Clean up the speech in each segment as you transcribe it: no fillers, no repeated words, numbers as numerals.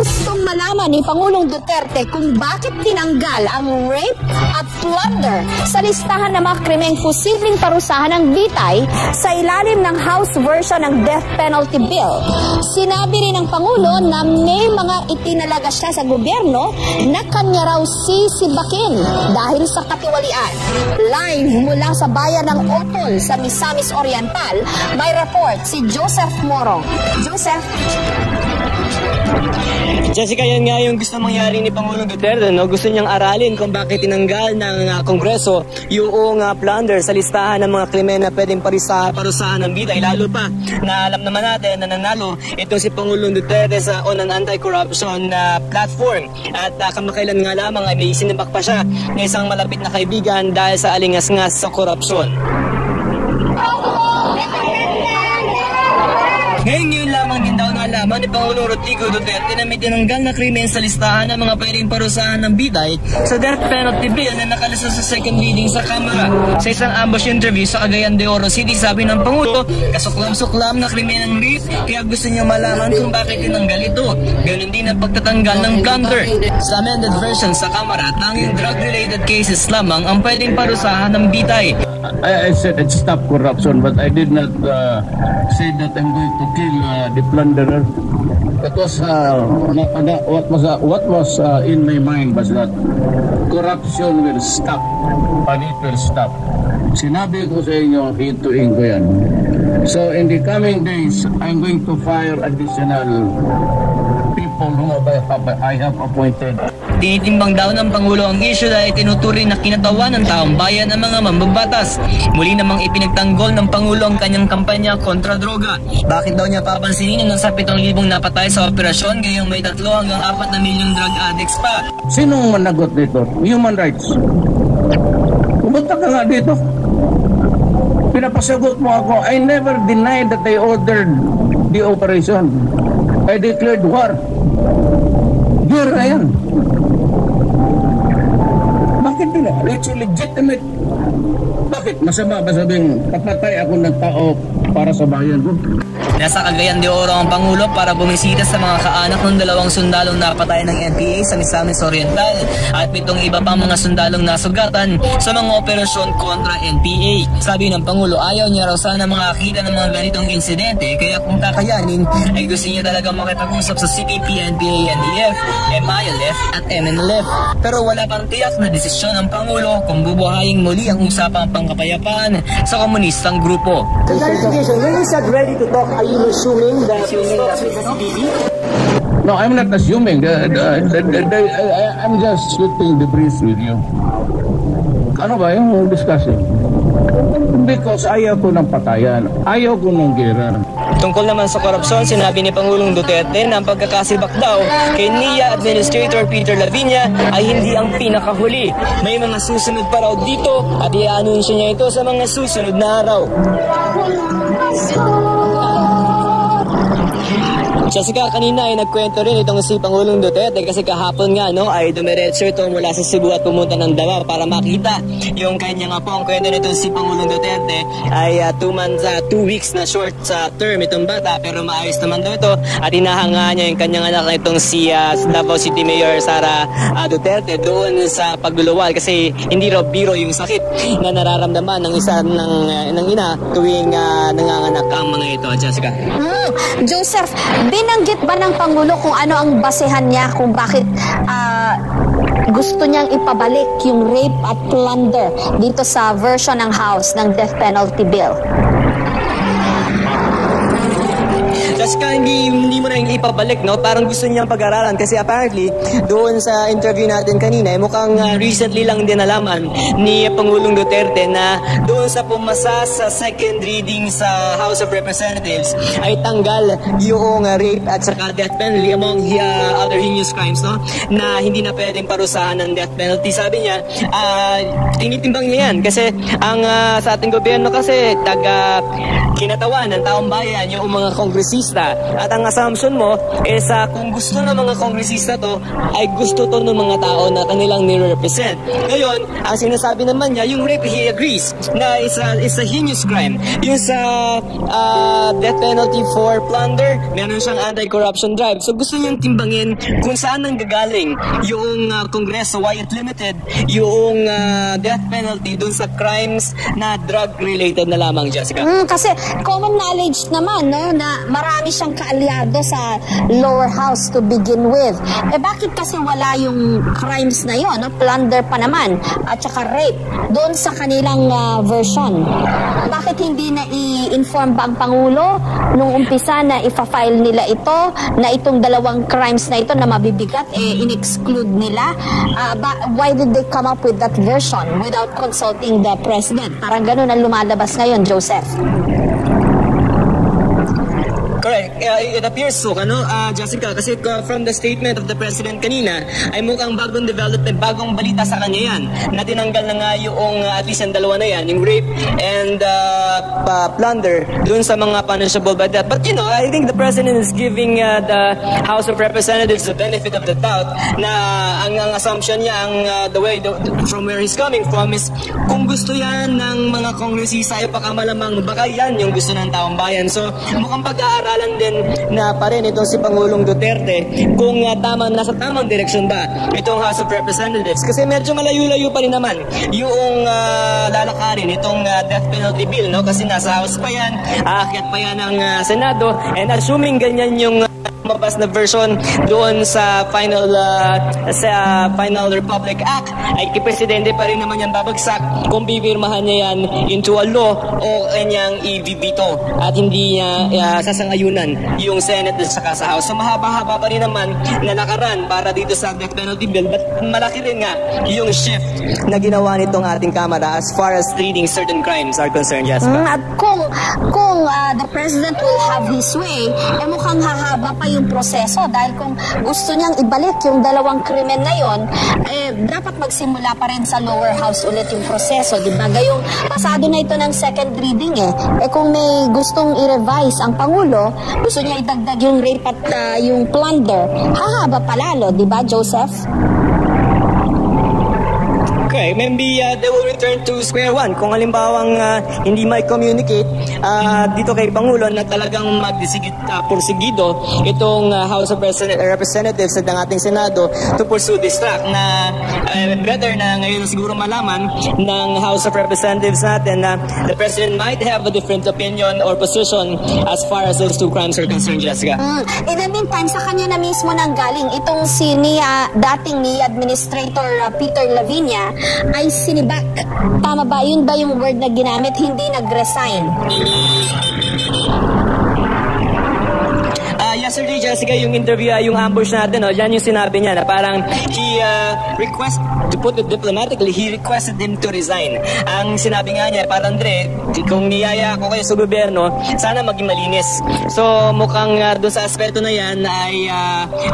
Gustong malaman ni Pangulong Duterte kung bakit tinanggal ang rape at plunder sa listahan ng mga krimeng posibleng parusahan ng bitay sa ilalim ng House version ng Death Penalty Bill. Sinabi rin ng Pangulo na may mga itinalaga siya sa gobyerno na kanya raw sisibakin dahil sa katiwalian. Live mula sa bayan ng Opol sa Misamis Oriental, may report si Joseph Morong. Joseph? Jessica, yan nga yung gusto mangyari ni Pangulong Duterte, no? Gusto niyang aralin kung bakit tinanggal ng Kongreso yung plunder sa listahan ng mga krimen na pwedeng parusahan ng bitay. Lalo pa na alam naman natin na nanalo itong si Pangulong Duterte on an anti-corruption platform. At kamakailan nga lamang ay may sinibak pa siya ng isang malapit na kaibigan dahil sa alingas-ngas sa korupsyon. Ngayon lamang din daw nalaman ni Pangulong Rodrigo Duterte na may tinanggal na krimen sa listahan ng mga pwedeng parusahan ng bitay sa Death Penalty Bill na nakalusot sa second reading sa Kamara. Sa isang ambush interview sa Cagayan de Oro City, sabi ng Pangulo, kasuklam-suklam na krimen ng rape, kaya gusto niya malaman kung bakit tinanggal ito. Ganun din ang pagtatanggal ng plunder. Sa amended version sa Kamara, tanging drug-related cases lamang ang pwedeng parusahan ng bitay. I said it's stop corruption, but I did not say that I'm going to kill the plunderer. That was what was in my mind was that corruption will stop, and it will stop. Sinabi ko sa inyo, hintuin ko yan. So in the coming days, I'm going to fire additional people whom I have appointed. Tinitimbang daw ng Pangulo ang issue dahil tinuturing na kinatawan ng taong bayan ang mga mambabatas. Muli namang ipinagtanggol ng Pangulo ang kanyang kampanya kontra droga. Bakit daw niya papansinin na nasa 7,000 napatay sa operasyon ngayong may 3 hanggang 4 na milyong drug addicts pa? Sinong managot dito? Human rights. Pumunta ka nga dito. Pinapasagot mo ako. I never denied that I ordered the operation. I declared war. War na yan. Bakit nila? It's legitimate. Bakit? Masama ba sabing papatay ako ng tao para sa bayan ko? Nasa Cagayan de Oro ang Pangulo para bumisita sa mga kaanak ng 2 sundalong napatay ng NPA sa Misamis Oriental at 7 iba pang mga sundalong nasugatan sa mga operasyon kontra NPA. Sabi ng Pangulo, ayaw niya raw sana makakita ng mga ganitong insidente, kaya kung kakayanin ay gusto niya talaga makipag-usap sa CPP, NPA, NDF, MILF at MNLF. Pero wala pang tiyak na desisyon ng Pangulo kung bubuhayin muli ang usapang pangkapayapaan sa komunistang grupo. The clarification, when you said ready to talk, are you assuming that with the CPP? No, I'm not assuming. I'm just shooting the breeze with you. Ano ba yung discussion? Because ayaw ko ng patayan. Ayaw ko ng gera. Tungkol naman sa korupsyon, sinabi ni Pangulong Duterte na ang pagkakasibak daw kay NIA Administrator Peter Lavinia ay hindi ang pinakahuli. May mga susunod pa raw dito at i-anunsyo niya ito sa mga susunod na araw. Jessica, kanina ay nagkwento rin itong si Pangulong Duterte kasi kahapon nga ay dumiretso ito mula sa Cebu at pumunta ng Davao para makita yung kanya nga po. Ang kwento nito si Pangulong Duterte ay 2 weeks na short sa term itong bata, pero maayos naman daw ito at hinahanga niya yung kanyang anak na itong si Davao City Mayor Sara Duterte doon sa pagluluwal kasi hindi raw biro yung sakit na nararamdaman ng isa ng ina tuwing nanganganak ang mga ito. Jessica. Joseph, binanggit ba ng Pangulo kung ano ang basehan niya kung bakit gusto niyang ipabalik yung rape at plunder dito sa version ng House ng Death Penalty Bill? Jessica, hindi mo na yung ipabalik, no? Parang gusto niyang pag-aralan kasi apparently doon sa interview natin kanina, mukhang recently lang din nalaman ni Pangulong Duterte na doon sa pumasa sa second reading sa House of Representatives ay tanggal yung rape at saka death penalty among other heinous crimes, no? Na hindi na pwedeng parusahan ng death penalty. Sabi niya, tinitimbang niya yan kasi ang sa ating gobyerno kasi kinatawan ng taong bayan yung mga kongresista kongresista. At ang assumption mo is kung gusto ng mga kongresista to, ay gusto to ng mga tao na kanilang nire-represent. Ngayon, ang sinasabi naman niya, yung rape, he agrees na is a heinous crime. Yung sa death penalty for plunder, meron siyang anti-corruption drive. So gusto niyang timbangin kung saan nang gagaling yung Kongreso, why it limited yung death penalty dun sa crimes na drug-related na lamang, Jessica. Kasi common knowledge naman, no, na marami siyang kaalyado sa lower house to begin with. Bakit kasi wala yung crimes na yon, no? Plunder pa naman at saka rape doon sa kanilang version? Bakit hindi na i-inform ba ang Pangulo nung umpisa na ifa-file nila ito, na itong dalawang crimes na ito na mabibigat, in-exclude nila? Why did they come up with that version without consulting the President? Parang ganun ang lumalabas ngayon, Joseph. Correct. It appears so, Jessica, kasi from the statement of the President kanina, ay mukhang bagong development, bagong balita sa kanya yan, na tinanggal na nga yung at least ang dalawa na yan, yung rape and plunder, dun sa mga punishable by death. But I think the President is giving the House of Representatives the benefit of the doubt na ang assumption niya, the way from where he's coming from is kung gusto yan ng mga kongresista ay baka malamang baka yan yung gusto ng taong bayan. So mukhang pag-aaral din na pa rin itong si Pangulong Duterte kung nasa tamang direksyon ba itong House of Representatives, kasi medyo malayo-layo pa rin naman yung lalakarin itong death penalty bill, no? Kasi nasa House pa yan, aakyat pa yan ng Senado, and assuming ganyan yung mabas na version doon sa final Republic Act, ay kipresidente pa rin naman yan babagsak kung bibirmahan niya yan into a law o kanyang i-veto at hindi niya sasangayunan yung Senate at saka sa House. So mahaba-haba pa rin naman na nakaran para dito sa death penalty bill, but malaki rin nga yung shift na ginawa nitong ating Kamara as far as treating certain crimes are concerned, Jessica. At kung the President will have his way, mukhang hahaba pa yung proseso, dahil kung gusto niyang ibalik yung dalawang krimen na yon, dapat magsimula pa rin sa lower house ulit yung proseso, di ba? Gayong pasado na ito ng second reading kung may gustong i-revise ang Pangulo, gusto niya idagdag yung rape at yung plunder, hahaba palalo, di ba, Joseph? Okay, maybe they will return to square one kung halimbawang hindi may communicate dito kay Pangulo na talagang porsigido itong House of Representatives at ng ating Senado to pursue this track, na better na ngayon siguro malaman ng House of Representatives natin na the President might have a different opinion or position as far as those two crimes are concerned, Jessica. In the meantime, sa kanya na mismo nang galing itong dating ni Administrator Peter Lavinia ay sinibak. Tama ba? Yun ba yung word na ginamit? Hindi nag-resign. Yesterday, Jessica, yung interview, yung ambush natin, yan yung sinabi niya na parang he to put it diplomatically, he requested him to resign. Ang sinabi nga niya, parang Andre, kung niyaya ako kayo sa gobyerno, sana maging malinis. So mukhang doon sa aspeto na yan ay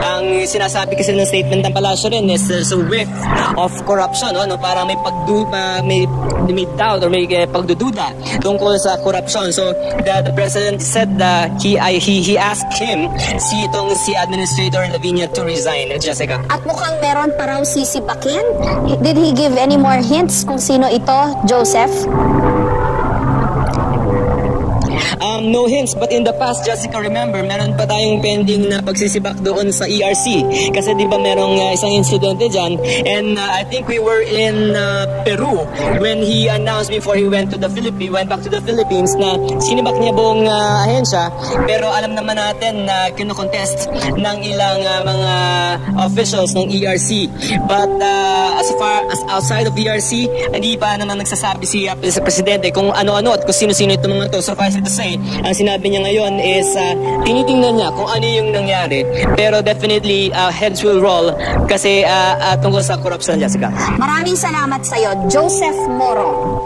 ang sinasabi kasi ng statement ng Palasyo rin is a whiff of corruption, no? Parang may doubt or may pagdududa tungkol sa corruption. So the President said that he asked him si Administrator Lavinia to resign, Jessica. At mukhang meron pa raw sisibakin. Did he give any more hints kung sino ito, Joseph? No hints, but in the past, Jessica, remember, meron pa tayong pending na pagsisibak doon sa ERC. Kasi di ba merong isang insidente dyan, and I think we were in Peru when he announced before he went back to the Philippines na sinibak niya buong ahensya, pero alam naman natin na kinocontest ng ilang mga officials ng ERC. But as far as outside of ERC, hindi pa naman nagsasabi si Presidente kung ano-ano at kung sino-sino itong mga to. Suffice it to say, ang sinabi niya ngayon is tinitingnan niya kung ano yung nangyari, pero definitely heads will roll kasi tungkol sa corruption, Jessica. Maraming salamat sa iyo, Joseph Moro.